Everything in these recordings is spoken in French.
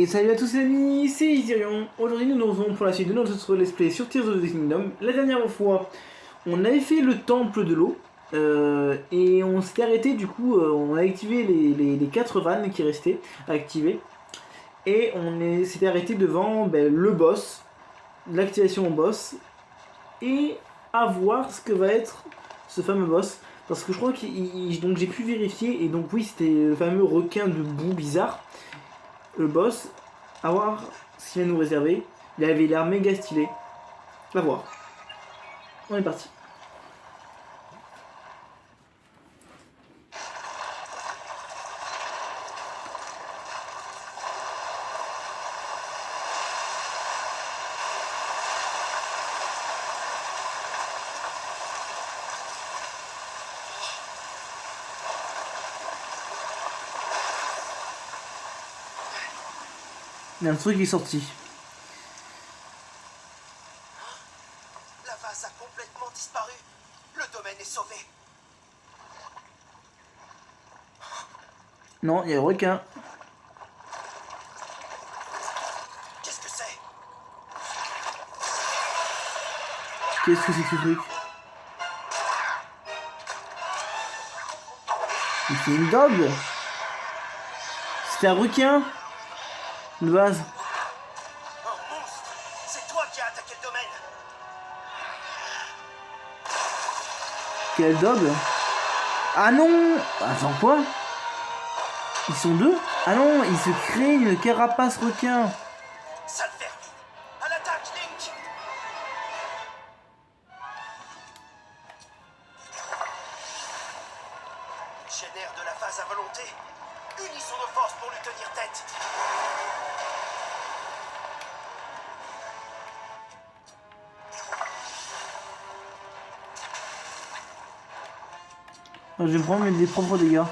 salut à tous les amis, c'est Isirion. Aujourd'hui nous nous retrouvons pour la suite de notre let's play sur Tears of the Kingdom. La dernière fois, on avait fait le temple de l'eau et on s'était arrêté du coup, on a activé les 4 vannes qui restaient à activer. Et on s'était arrêté devant le boss, l'activation au boss, et à voir ce que va être ce fameux boss. Parce que je crois que donc j'ai pu vérifier, et donc oui c'était le fameux requin de boue bizarre. Le boss, à voir ce qu'il va nous réserver. Il avait l'air méga stylé. À voir. On est parti. Il y a un truc qui est sorti. La vase a complètement disparu. Le domaine est sauvé. Non, il y a le requin. Qu'est-ce que c'est? Qu'est-ce que c'est que ce truc? C'est une daube. C'était un requin. De base. Un monstre. C'est toi qui as attaqué le domaine. Quelle daube? Ah non! Attends quoi? Ils sont deux? Ah non, il se crée une carapace requin. Sale vermine. À l'attaque, Link. Génère de la vase à volonté. Unissons nos forces pour lui tenir tête. Je vais prendre mes propres dégâts. On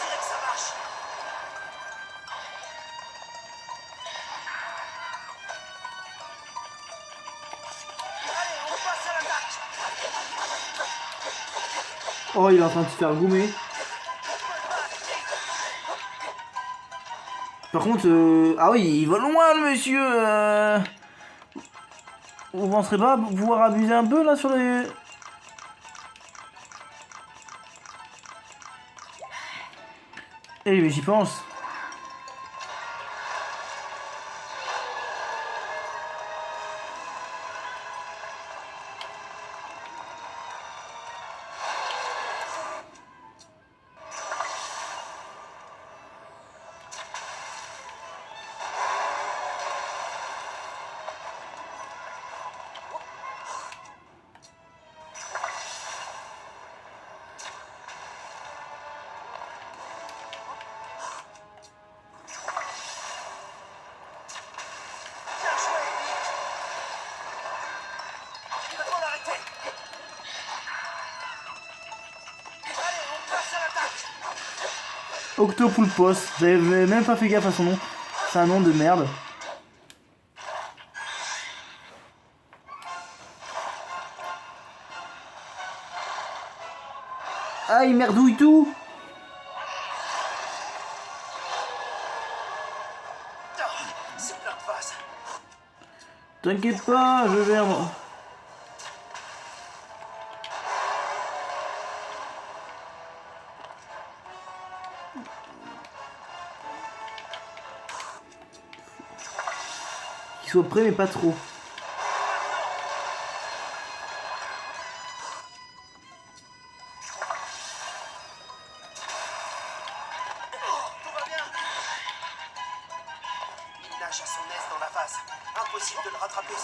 dirait que ça marche. Allez, on passe à l'attaque. Oh, il est en train de se faire goumer. Par contre, ah oui, il va loin le monsieur. Vous penserez pas pouvoir abuser un peu là sur les... Eh mais j'y pense. Bien joué, Link. Il va falloir l'arrêter. Allez, on passe à l'attaque. Octopoulpos, j'avais même pas fait gaffe à son nom. C'est un nom de merde. Ah, il merdouille tout. C'est plein de vases. T'inquiète pas, je gère moi. Qu'il soit prêt mais pas trop. Tout va bien. Il nage à son aise dans la vase. Impossible de le rattraper. Il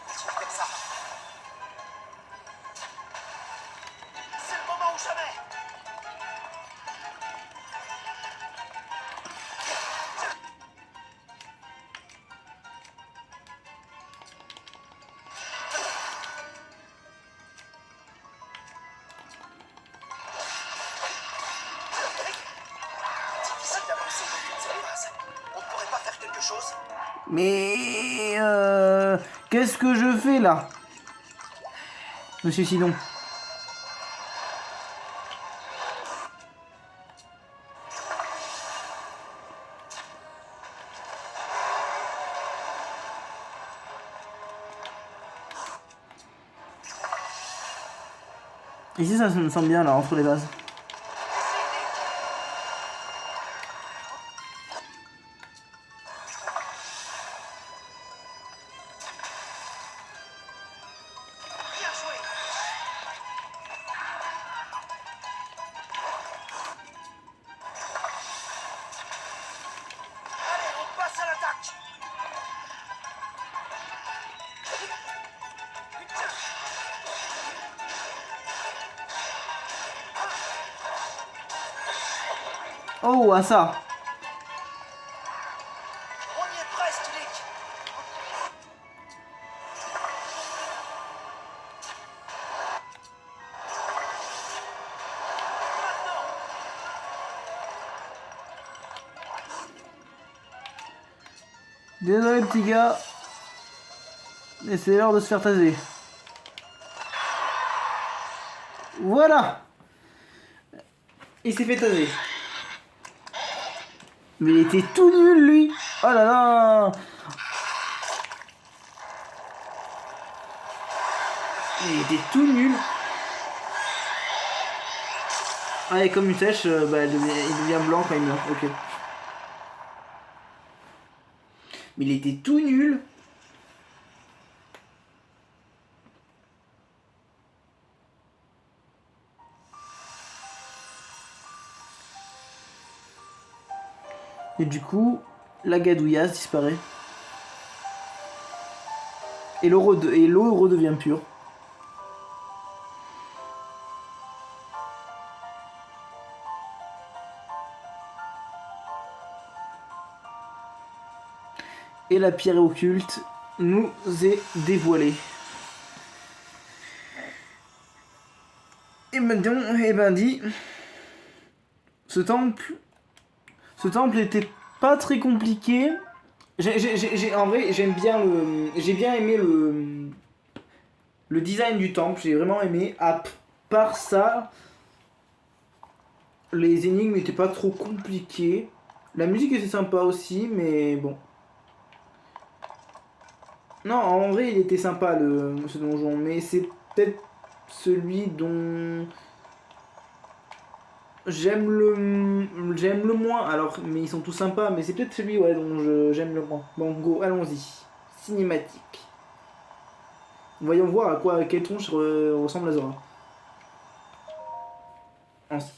continue comme ça. C'est le moment ou jamais. Difficile d'avancer dans toute cette vase. On ne pourrait pas faire quelque chose? Mais qu'est-ce que je fais là, Monsieur Sidon? Ici, ça me semble bien, là, entre les vases. Bien joué. Allez, on passe à l'attaque. Oh, à ça. On y est presque, Nick. Maintenant. Désolé, petit gars. Mais c'est l'heure de se faire taser. Voilà. Il s'est fait taser. Mais il était tout nul, lui. Oh là là. Il était tout nul. Ah, et comme une sèche, bah, il devient blanc quand il meurt. Ok. Mais il était tout nul. Et du coup, la gadouillasse disparaît. Et l'eau redevient pure. Et la pierre occulte nous est dévoilée. Et maintenant, eh ben dit, ce temple était pas très compliqué. En vrai, j'ai bien aimé le design du temple. J'ai vraiment aimé. À part ça, les énigmes n'étaient pas trop compliquées. La musique était sympa aussi, mais bon. Non, en vrai, il était sympa ce donjon, mais c'est peut-être celui dont j'aime le moins. Alors, mais ils sont tous sympas, mais c'est peut-être celui dont j'aime le moins. Bon, go, allons-y. Cinématique. Voyons voir à quelle tronche ressemble Azora. Ainsi.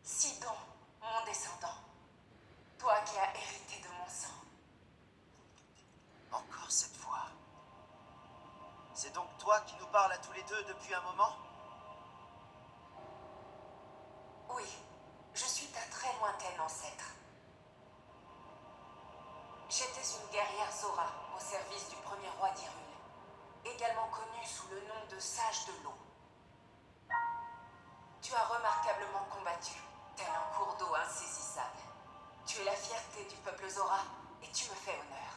Sidon, mon descendant, toi qui as hérité de mon sang. Encore cette fois. C'est donc toi qui nous parles à tous les deux depuis un moment? Oui, je suis ta très lointaine ancêtre. J'étais une guerrière Zora au service du premier roi d'Hyrule, également connue sous le nom de Sage de l'eau. Tu as remarquablement combattu, tel un cours d'eau insaisissable. Tu es la fierté du peuple Zora et tu me fais honneur.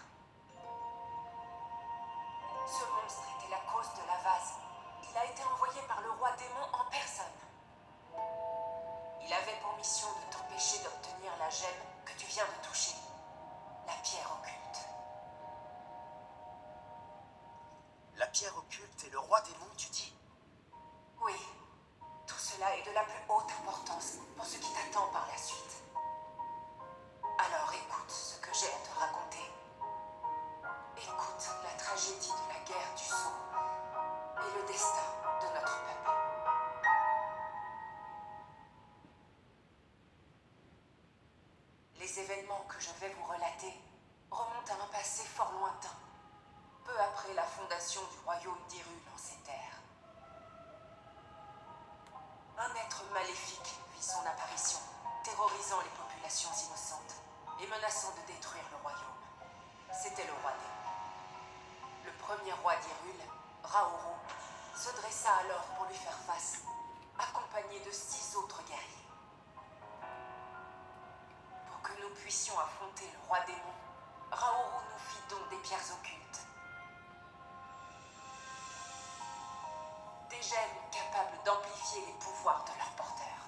Ce monstre était la cause de la vase. Il a été envoyé par le roi démon en personne. Il avait pour mission de t'empêcher d'obtenir la gemme que tu viens de toucher, la pierre occulte. La pierre occulte et le roi démon, tu dis? Oui, tout cela est de la plus haute importance pour ce qui t'attend par la suite. Alors écoute ce que j'ai à te raconter. Écoute la tragédie de la guerre du Sceau et le destin de notre peuple. Les événements que je vais vous relater remontent à un passé fort lointain, peu après la fondation du royaume d'Hyrule en ces terres. Un être maléfique vit son apparition, terrorisant les populations innocentes et menaçant de détruire le royaume. C'était le roi démon. Le premier roi d'Hyrule, Raoru, se dressa alors pour lui faire face, accompagné de 6 autres guerriers. puissions affronter le roi démon, Raoru nous fit don des pierres occultes. Des gemmes capables d'amplifier les pouvoirs de leur porteur.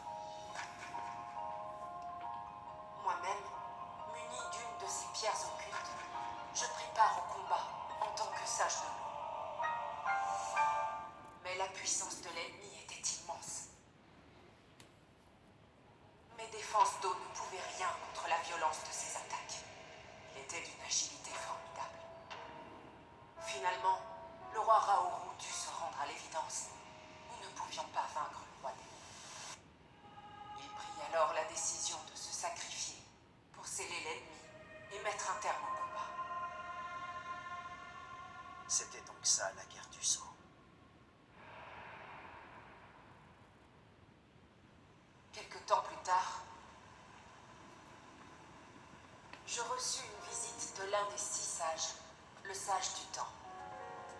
Moi-même, muni d'une de ces pierres occultes, je pris part au combat en tant que sage de l'eau. Mais la puissance de l'ennemi était immense. Mes défenses d'eau ne pouvaient rien contre la violence de ses attaques. Il était d'une agilité formidable. Finalement, le roi Raoru dut se rendre à l'évidence. Nous ne pouvions pas vaincre le roi démon. Il prit alors la décision de se sacrifier pour sceller l'ennemi et mettre un terme au combat. C'était donc ça, la guerre du sang. Quelque temps plus tard, je reçus une visite de l'un des 6 sages, le sage du temps.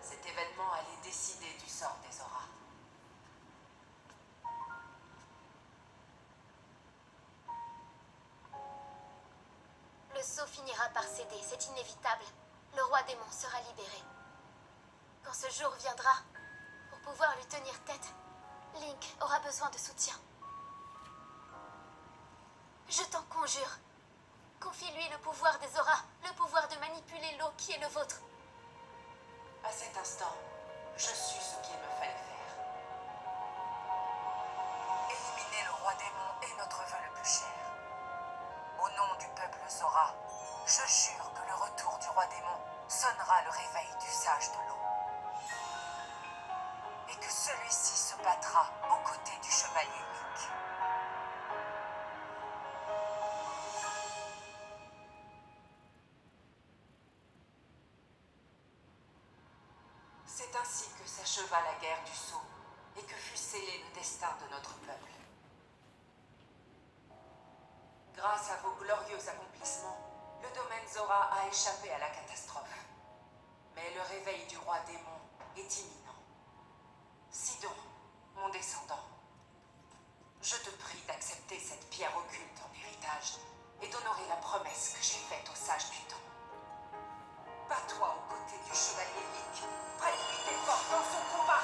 Cet événement allait décider du sort des auras. Le sceau finira par céder, c'est inévitable. Le roi démon sera libéré. Quand ce jour viendra, pour pouvoir lui tenir tête, Link aura besoin de soutien. Je t'en conjure, confie-lui le pouvoir des auras, le pouvoir de manipuler l'eau qui est le vôtre. À cet instant, je sus ce qu'il me fallait faire. Éliminer le roi démon est notre vœu le plus cher. Au nom du peuple Zora, je jure que le retour du roi démon sonnera le réveil du sage de l'eau. Et que celui-ci se battra aux côtés du chevalier Link. C'est ainsi que s'acheva la guerre du sceau et que fut scellé le destin de notre peuple. Grâce à vos glorieux accomplissements, le domaine Zora a échappé à la catastrophe. Mais le réveil du roi démon est imminent. Sidon, mon descendant, je te prie d'accepter cette pierre occulte en héritage et d'honorer la promesse que j'ai faite au sage du temps. Bats-toi aux côtés du chevalier Link, prête-lui tes forces dans son combat.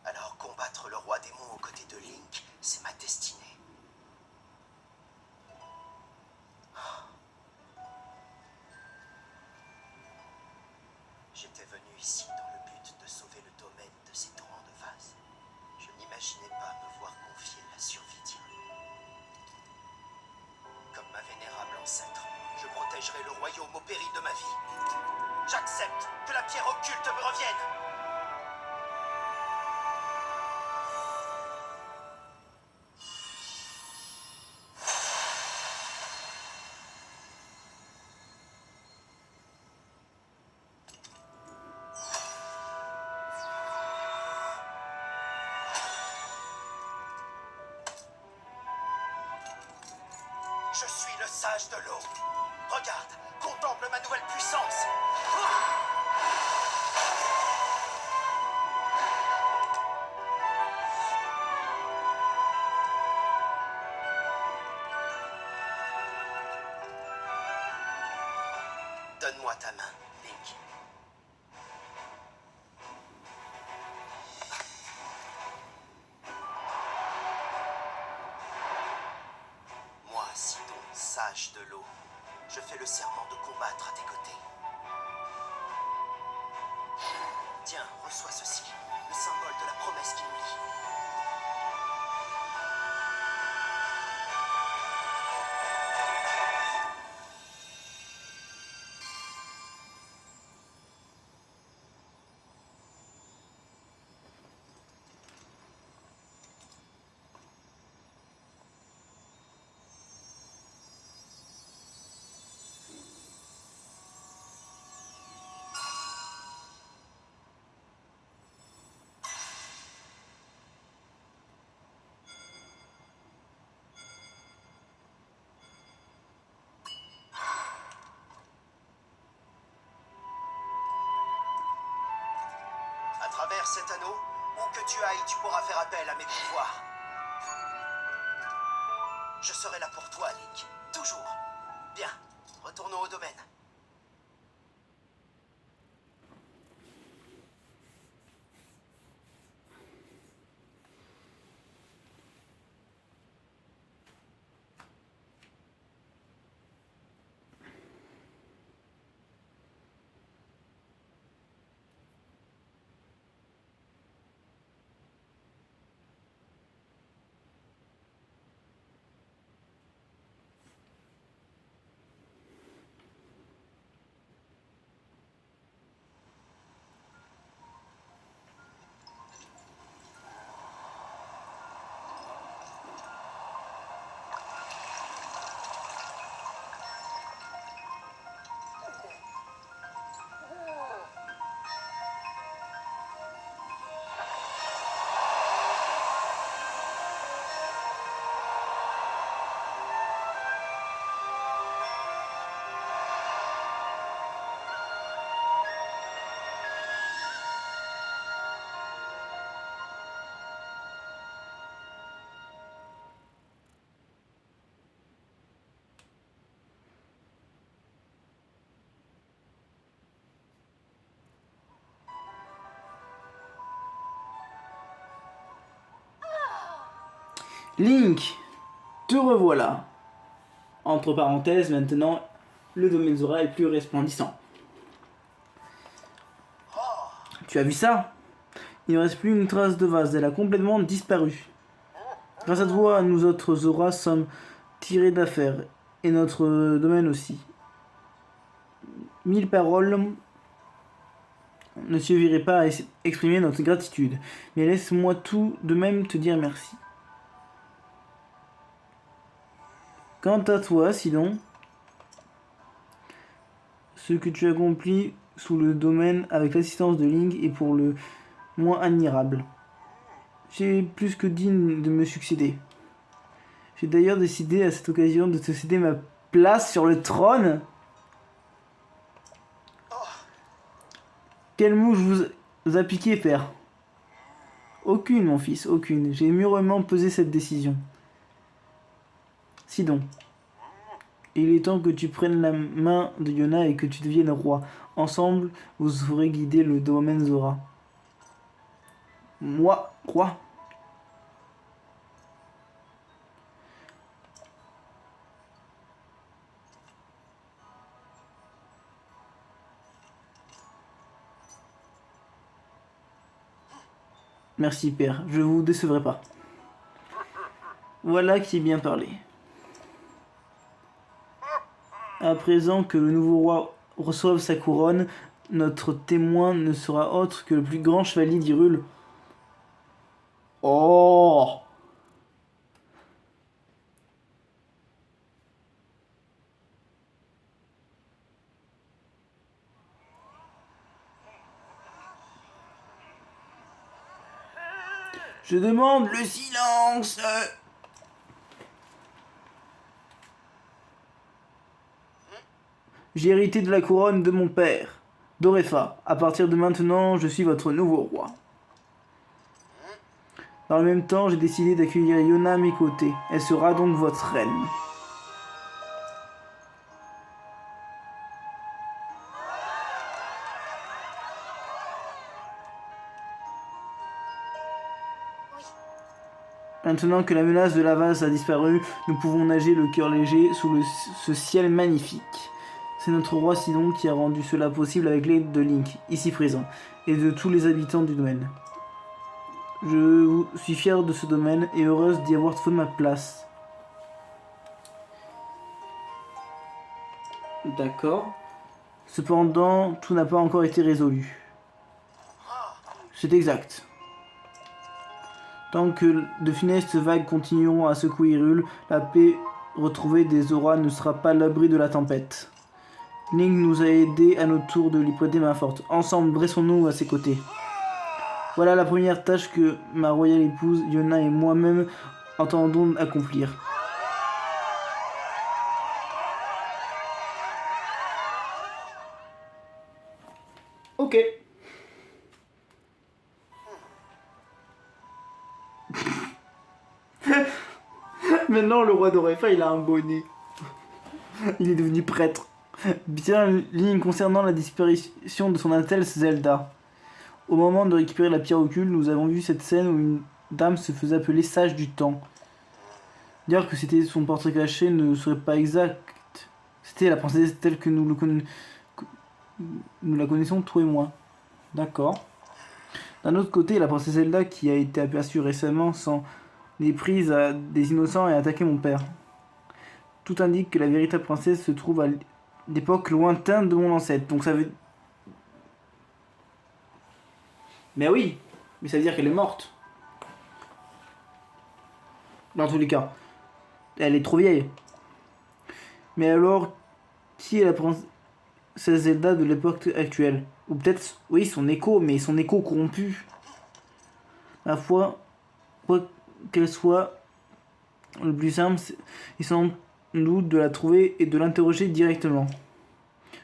Alors combattre le roi démon aux côtés de Link, c'est ma destinée. J'étais venu ici dans le but de sauver le domaine de ces torrents de vase. Je n'imaginais pas me voir confier la survie d'Hyrule. Comme ma vénérable ancêtre, je protégerai le royaume au péril de ma vie. J'accepte que la pierre occulte me revienne. Je suis le sage de l'eau. Regarde, contemple ma nouvelle puissance. Donne-moi ta main, Link. Moi, Sidon, sage de l'eau, je fais le serment de combattre à tes côtés. Tiens, reçois ceci, le symbole de la promesse qui nous lie. travers cet anneau, où que tu ailles, tu pourras faire appel à mes pouvoirs. Je serai là pour toi, Link. Toujours. Bien, retournons au domaine. Link, te revoilà. Entre parenthèses, maintenant, le domaine Zora est plus resplendissant. Tu as vu ça? Il ne reste plus une trace de vase, elle a complètement disparu. Grâce à toi, nous autres Zora sommes tirés d'affaire, et notre domaine aussi. 1000 paroles ne suffiraient pas à exprimer notre gratitude, mais laisse-moi tout de même te dire merci. Quant à toi, sinon, ce que tu accomplis sous le domaine avec l'assistance de Link est pour le moins admirable. J'ai plus que digne de me succéder. J'ai d'ailleurs décidé à cette occasion de te céder ma place sur le trône. Quelle mouche vous a piqué, père? Aucune, mon fils, aucune. J'ai mûrement pesé cette décision. Si donc. Il est temps que tu prennes la main de Yona et que tu deviennes roi. Ensemble, vous saurez guider le domaine Zora. Moi, roi. Merci, père. Je vous décevrai pas. Voilà qui est bien parlé. À présent que le nouveau roi reçoive sa couronne, notre témoin ne sera autre que le plus grand chevalier d'Hyrule. Oh! Je demande le silence! J'ai hérité de la couronne de mon père, Dorefa. À partir de maintenant, je suis votre nouveau roi. Dans le même temps, j'ai décidé d'accueillir Yona à mes côtés. Elle sera donc votre reine. Oui, Maintenant que la menace de la vase a disparu, nous pouvons nager le cœur léger sous ce ciel magnifique. C'est notre roi Sidon qui a rendu cela possible avec l'aide de Link, ici présent, et de tous les habitants du domaine. Je suis fière de ce domaine et heureuse d'y avoir trouvé ma place. D'accord. Cependant, tout n'a pas encore été résolu. C'est exact. Tant que de funestes vagues continueront à secouer Hyrule, la paix retrouvée des Zora ne sera pas l'abri de la tempête. Link nous a aidés à notre tour de lui prêter main forte. Ensemble, dressons-nous à ses côtés. Voilà la première tâche que ma royale épouse, Yona et moi-même entendons accomplir. Ok. Maintenant, le roi d'Orefa, il a un bonnet. Il est devenu prêtre. Bien, Link, concernant la disparition de son Altesse Zelda. Au moment de récupérer la pierre occulte, nous avons vu cette scène où une dame se faisait appeler Sage du Temps. Dire que c'était son portrait caché ne serait pas exact. C'était la princesse telle que nous la connaissons, toi et moi. D'accord. D'un autre côté, la princesse Zelda qui a été aperçue récemment s'en est prise à des innocents et a attaqué mon père. Tout indique que la véritable princesse se trouve à l'époque lointaine de mon ancêtre. Donc ça veut... Mais oui, mais ça veut dire qu'elle est morte. Dans tous les cas. Elle est trop vieille. Mais alors, qui est la princesse Zelda de l'époque actuelle? Ou peut-être, oui, son écho, mais son écho corrompu. À la fois, quoi qu'elle soit, le plus simple, c'est sans doute de la trouver et de l'interroger directement.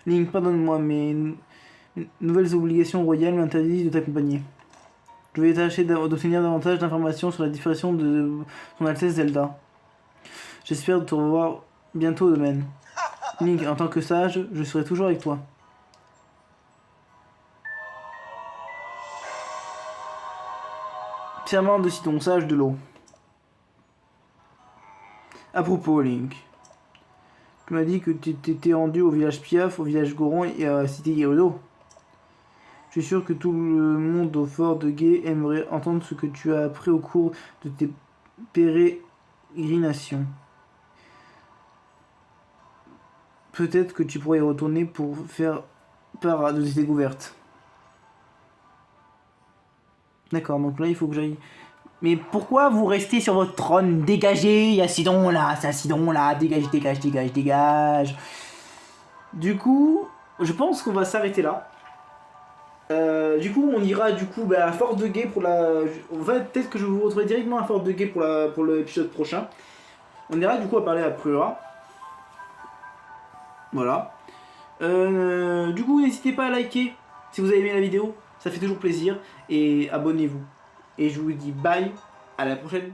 Link, pardonne-moi, mais nouvelles obligations royales m'interdisent de t'accompagner. Je vais tâcher d'obtenir davantage d'informations sur la disparition de son Altesse Zelda. J'espère te revoir bientôt au domaine. Link, en tant que sage, je serai toujours avec toi. Serment de Sidon, sage de l'eau. À propos, Link. Tu m'as dit que tu t'étais rendu au village Piaf, au village Goron et à Cité Gerudo. Je suis sûr que tout le monde au fort de Gué aimerait entendre ce que tu as appris au cours de tes pérégrinations. Peut-être que tu pourrais y retourner pour faire part de tes découvertes. D'accord, donc là il faut que j'aille... Mais pourquoi vous restez sur votre trône? Dégagez, il y a Sidon là, c'est un Sidon là, dégage, dégage, dégage, dégage. Du coup, je pense qu'on va s'arrêter là. Du coup, on ira à Fort de Gué pour la... Peut-être que je vous retrouverai directement à Fort de Gué pour l'épisode prochain. On ira du coup à parler à Prura. Voilà. Du coup, n'hésitez pas à liker si vous avez aimé la vidéo. Ça fait toujours plaisir. Et abonnez-vous. Et je vous dis bye. À la prochaine.